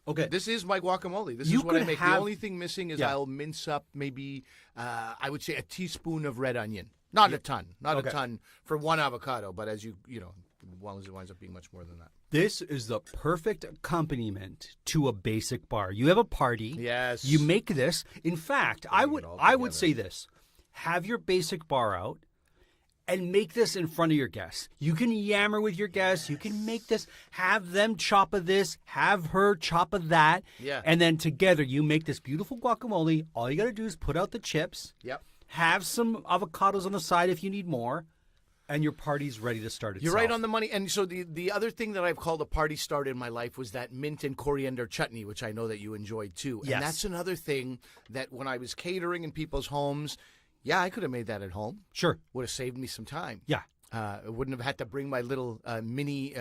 Okay. This is my guacamole. This is what I make. The only thing missing is I'll mince up maybe, I would say a teaspoon of red onion. Not a ton. Not a ton for one avocado, but as as long as it winds up being much more than that. This is the perfect accompaniment to a basic bar. You have a party. Yes. You make this. In fact, I would say this. Have your basic bar out. And make this in front of your guests. You can yammer with your guests. You can make this. Have them chop of this. Have her chop of that. Yeah. And then together you make this beautiful guacamole. All you got to do is put out the chips. Yep. Have some avocados on the side if you need more. And your party's ready to start itself. You're right on the money. And so the other thing that I've called a party starter in my life was that mint and coriander chutney, which I know that you enjoyed too. Yes. And that's another thing that when I was catering in people's homes, yeah, I could have made that at home. Sure. Would have saved me some time. Yeah. I wouldn't have had to bring my little mini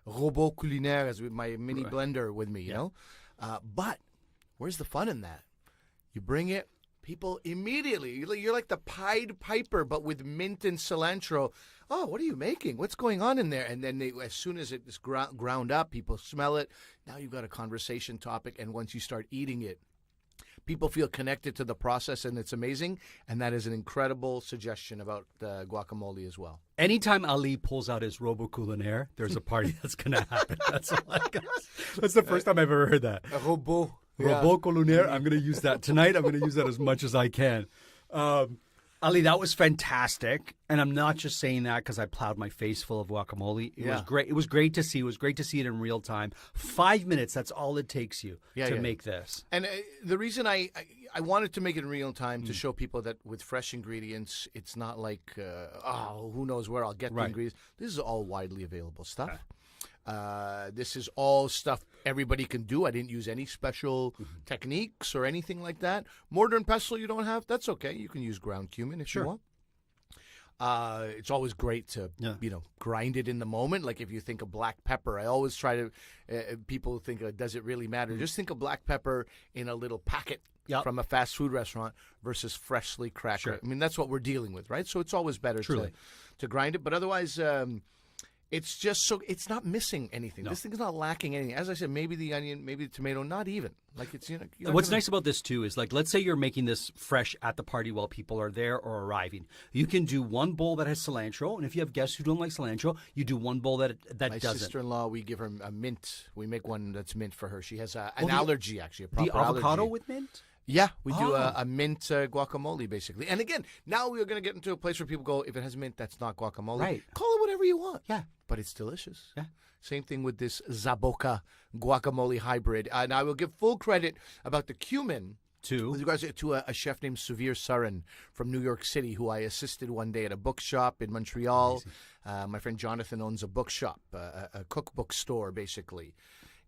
robot culinaire with my mini blender with me, you know? But where's the fun in that? You bring it, people immediately, you're like the Pied Piper, but with mint and cilantro. Oh, what are you making? What's going on in there? And then as soon as it's ground up, people smell it. Now you've got a conversation topic, and once you start eating it, people feel connected to the process, and it's amazing. And that is an incredible suggestion about guacamole as well. Anytime Ali pulls out his Robo Culinaire, there's a party that's going to happen. That's all I got. That's the first time I've ever heard that. A robot. Roboco lunaire. I'm going to use that tonight. I'm going to use that as much as I can. Ali, that was fantastic. And I'm not just saying that because I plowed my face full of guacamole. It was great. It was great to see. It was great to see it in real time. 5 minutes, that's all it takes you to make this. And the reason I wanted to make it in real time to show people that with fresh ingredients, it's not like, who knows where I'll get the ingredients. This is all widely available stuff. This is all stuff everybody can do. I didn't use any special techniques or anything like that. Mortar and pestle you don't have, that's okay. You can use ground cumin if you want. It's always great to, grind it in the moment. Like if you think of black pepper, I always try to, people think, does it really matter? Just think of black pepper in a little packet from a fast food restaurant versus freshly cracked. I mean, that's what we're dealing with, right? So it's always better to grind it. But otherwise, it's just it's not missing anything. This thing's not lacking anything. As I said, maybe the onion, maybe the tomato, not even. Like it's, What's nice about this too is like, let's say you're making this fresh at the party while people are there or arriving. You can do one bowl that has cilantro, and if you have guests who don't like cilantro, you do one bowl that doesn't. My sister-in-law, we give her a mint. We make one that's mint for her. She has an allergy, actually, a proper the avocado allergy. With mint? Yeah, we do a mint guacamole, basically. And again, now we are going to get into a place where people go, if it has mint, that's not guacamole. Right. Call it whatever you want. Yeah. But it's delicious. Yeah. Same thing with this zaboca guacamole hybrid. And I will give full credit about the cumin with regards to a chef named Suvir Saran from New York City, who I assisted one day at a bookshop in Montreal. My friend Jonathan owns a bookshop, a cookbook store, basically.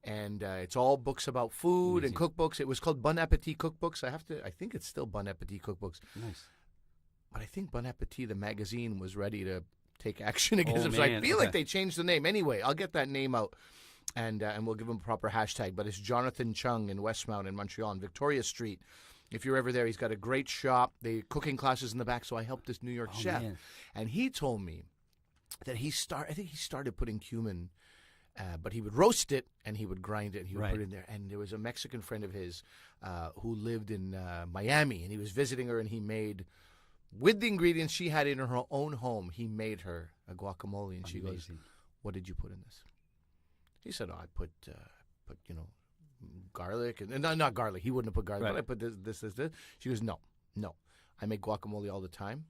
And it's all books about food and cookbooks. It was called Bon Appetit Cookbooks. I think it's still Bon Appetit Cookbooks. Nice. But I think Bon Appetit, the magazine, was ready to take action against them. So I feel like they changed the name. Anyway, I'll get that name out, and we'll give him a proper hashtag. But it's Jonathan Chung in Westmount in Montreal on Victoria Street. If you're ever there, he's got a great shop. The cooking classes in the back. So I helped this New York chef. Man. And he told me that I think he started putting cumin, but he would roast it and he would grind it and he would put it in there. And there was a Mexican friend of his who lived in Miami, and he was visiting her, and he made, with the ingredients she had in her own home, he made her a guacamole. And she goes, "What did you put in this?" He said, "Oh, I put garlic and not garlic. He wouldn't have put garlic, but I put this. She goes, "No, I make guacamole all the time.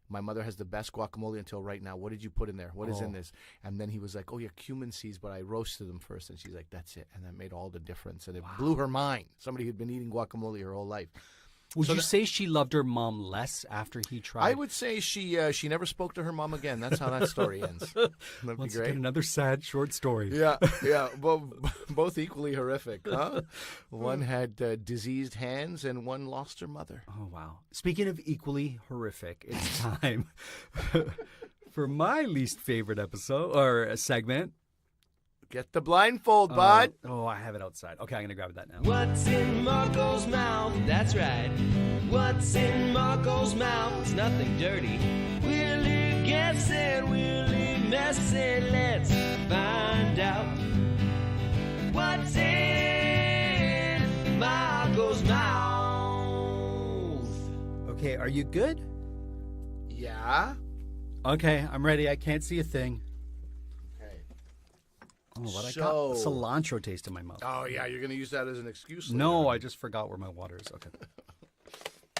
My mother has the best guacamole until right now. What did you put in there? What is in this?" And then he was like, "Oh, yeah, cumin seeds, but I roasted them first." And she's like, "That's it." And that made all the difference. And it blew her mind. Somebody who'd been eating guacamole her whole life. Would you say she loved her mom less after he tried? I would say she never spoke to her mom again. That's how that story ends. That'd be great. Another sad short story. Yeah. Well, both equally horrific, huh? One had diseased hands and one lost her mother. Oh, wow. Speaking of equally horrific, it's time for my least favorite episode or segment. Get the blindfold, bud. I have it outside. Okay, I'm going to grab that now. What's in Marco's mouth? That's right. What's in Marco's mouth? It's nothing dirty. Will he guess it? Will he mess it? Let's find out. What's in Marco's mouth? Okay, are you good? Yeah. Okay, I'm ready. I can't see a thing. Oh, what I got cilantro taste in my mouth. Oh, yeah, you're going to use that as an excuse later. No, I just forgot where my water is. Okay.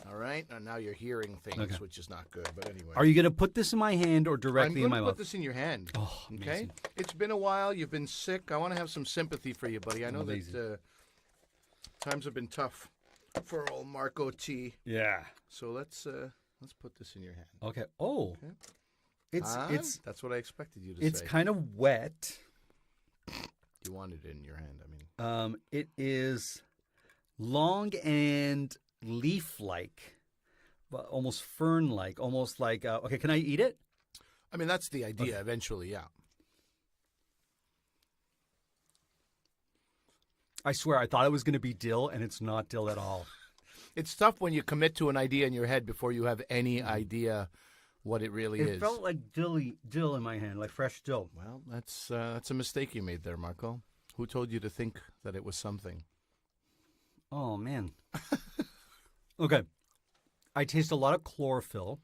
All right, and now you're hearing things, which is not good, but anyway. Are you going to put this in my hand or directly in my mouth? I'm going to put this in your hand. Oh, okay? amazing. It's been a while. You've been sick. I want to have some sympathy for you, buddy. I know that times have been tough for old Marco T. Yeah. So let's put this in your hand. Okay. Oh. Okay. It's that's what I expected you to say. It's kind of wet. You want it in your hand, I mean. It is long and leaf-like, but almost fern-like, almost like. Okay, can I eat it? I mean, that's the idea. Eventually, yeah. I swear, I thought it was going to be dill, and it's not dill at all. It's tough when you commit to an idea in your head before you have any idea what it really is. It felt like dill in my hand, like fresh dill. Well, that's a mistake you made there, Marco. Who told you to think that it was something? Oh, man. Okay. I taste a lot of chlorophyll.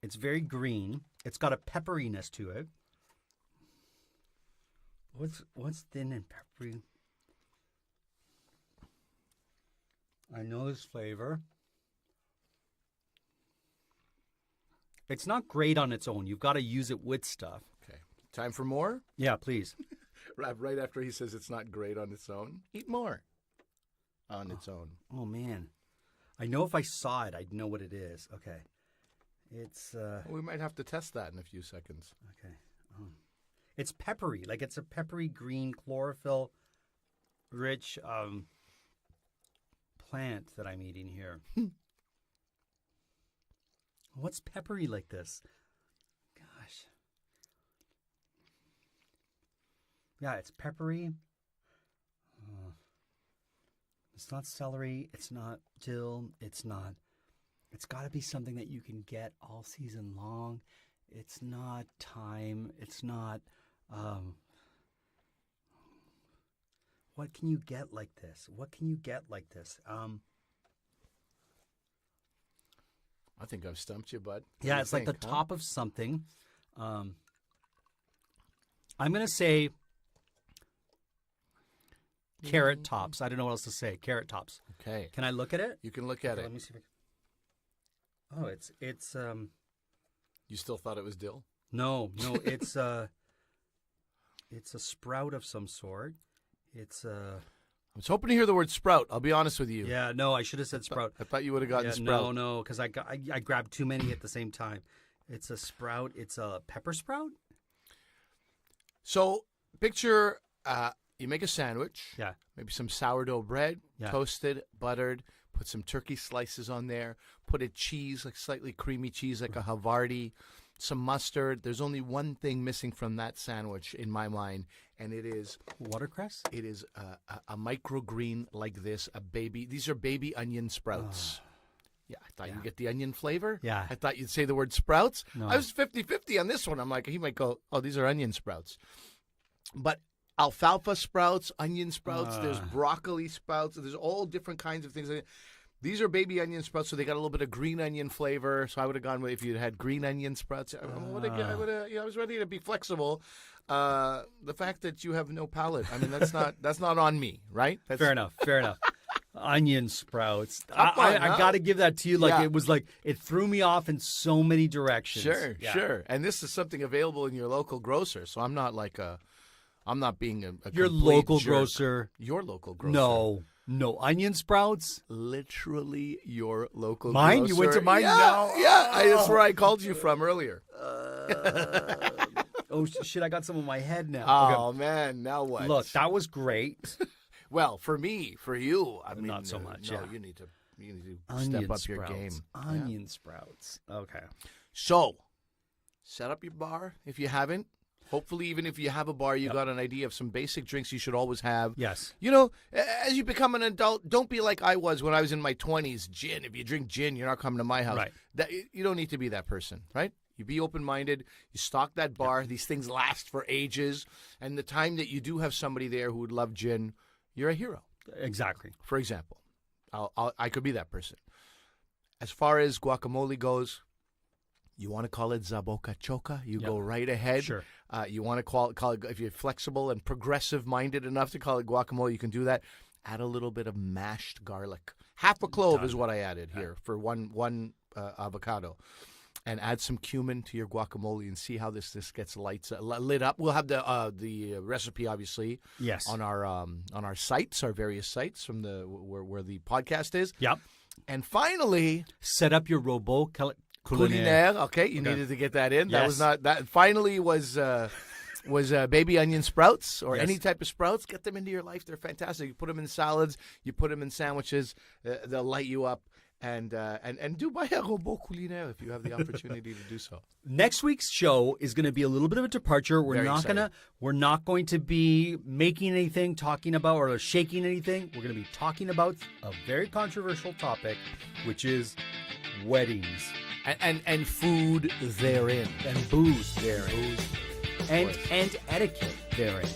It's very green. It's got a pepperiness to it. What's thin and peppery? I know this flavor. It's not great on its own. You've got to use it with stuff. Okay. Time for more? Yeah, please. Right after he says it's not great on its own, eat more on its own. Oh, man. I know if I saw it, I'd know what it is. Okay. It's, We might have to test that in a few seconds. okay. It's peppery. Like it's a peppery green chlorophyll rich plant that I'm eating here. What's peppery like this? Gosh. Yeah, it's peppery. It's not celery. It's not dill. It's not. It's got to be something that you can get all season long. It's not thyme. It's not. What can you get like this? What can you get like this? I think I've stumped you, bud. What do Yeah, you it's like think, the huh? top of something. I'm going to say carrot tops. I don't know what else to say. Carrot tops. Okay. Can I look at it? You can look at Okay, it. let me see if I can. Oh, it's You still thought it was dill? no, it's it's a sprout of some sort. It's I was hoping to hear the word sprout. I'll be honest with you. yeah, no, I should have said sprout. I thought you would have gotten Yeah, sprout. no, because I grabbed too many at the same time. It's a sprout. It's a pepper sprout. So picture you make a sandwich. Yeah. Maybe some sourdough bread, Yeah. toasted, buttered. Put some turkey slices on there. Put a cheese, like slightly creamy cheese, like a Havarti. Some mustard. There's only one thing missing from that sandwich in my mind, and it is Watercress. a microgreen like this. These are baby onion sprouts. Yeah, I thought you'd get the onion flavor. Yeah. I thought you'd say the word sprouts. No. I was 50-50 on this one. I'm like, he might go, oh, these are onion sprouts. But alfalfa sprouts, onion sprouts, there's broccoli sprouts, there's all different kinds of things. These are baby onion sprouts, so they got a little bit of green onion flavor. So I would have gone with, if you had green onion sprouts. I was ready to be flexible. The fact that you have no palate, I mean, that's not on me, right? That's, Fair enough. Onion sprouts. Come on, I huh? got to give that to you. Like Yeah. it was like it threw me off in so many directions. Sure, Yeah. sure. And this is something available in your local grocer. So I'm not being a Your complete local jerk. grocer. Your local grocer. No onion sprouts. Literally your local Mine? grocer. You went to mine? Yeah, No. yeah. That's where I called you from earlier. Oh shit! I got some on my head now. Oh, Okay. man. Now what? Look, that was great. Well, for me, for you, I mean, Not so much, No, yeah. you need to Onion step up sprouts. your game. Yeah. Onion sprouts. Okay. So, set up your bar if you haven't. Hopefully, even if you have a bar, you got an idea of some basic drinks you should always have. Yes. You know, as you become an adult, don't be like I was when I was in my 20s. Gin. If you drink gin, you're not coming to my house. Right. You don't need to be that person, right? You be open-minded. You stock that bar. These things last for ages. And the time that you do have somebody there who would love gin, you're a hero. Exactly. For example, I could be that person. As far as guacamole goes, you want to call it zaboca choka, you go right ahead. Sure. You want to call it, if you're flexible and progressive-minded enough to call it guacamole, you can do that. Add a little bit of mashed garlic. Half a clove is what I added here for one avocado. And add some cumin to your guacamole and see how this gets lit up. We'll have the recipe, obviously, Yes. on our sites, our various sites from where the podcast is. Yep. And finally, Set up your robot culinaire. Okay, you needed to get that in. That was not that. Finally, was baby onion sprouts or any type of sprouts. Get them into your life. They're fantastic. You put them in salads. You put them in sandwiches. They'll light you up. And do buy a robot culinaire if you have the opportunity to do so. Next week's show is going to be a little bit of a departure. We're not going to be making anything, talking about, or shaking anything. We're going to be talking about a very controversial topic, which is weddings And food therein. and booze therein, and etiquette therein.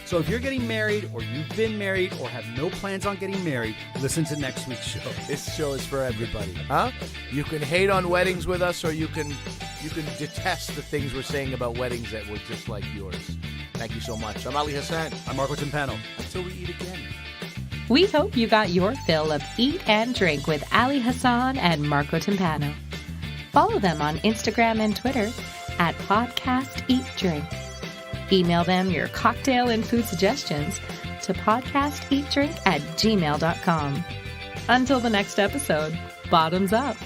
So if you're getting married, or you've been married, or have no plans on getting married, listen to next week's show. This show is for everybody, huh? You can hate on weddings with us, or you can detest the things we're saying about weddings that were just like yours. Thank you so much. I'm Ali Hassan. I'm Marco Timpano. Until we eat again. We hope you got your fill of Eat and Drink with Ali Hassan and Marco Timpano. Follow them on Instagram and Twitter at Podcast Eat Drink. Email them your cocktail and food suggestions to podcasteatdrink@gmail.com. Until the next episode, bottoms up.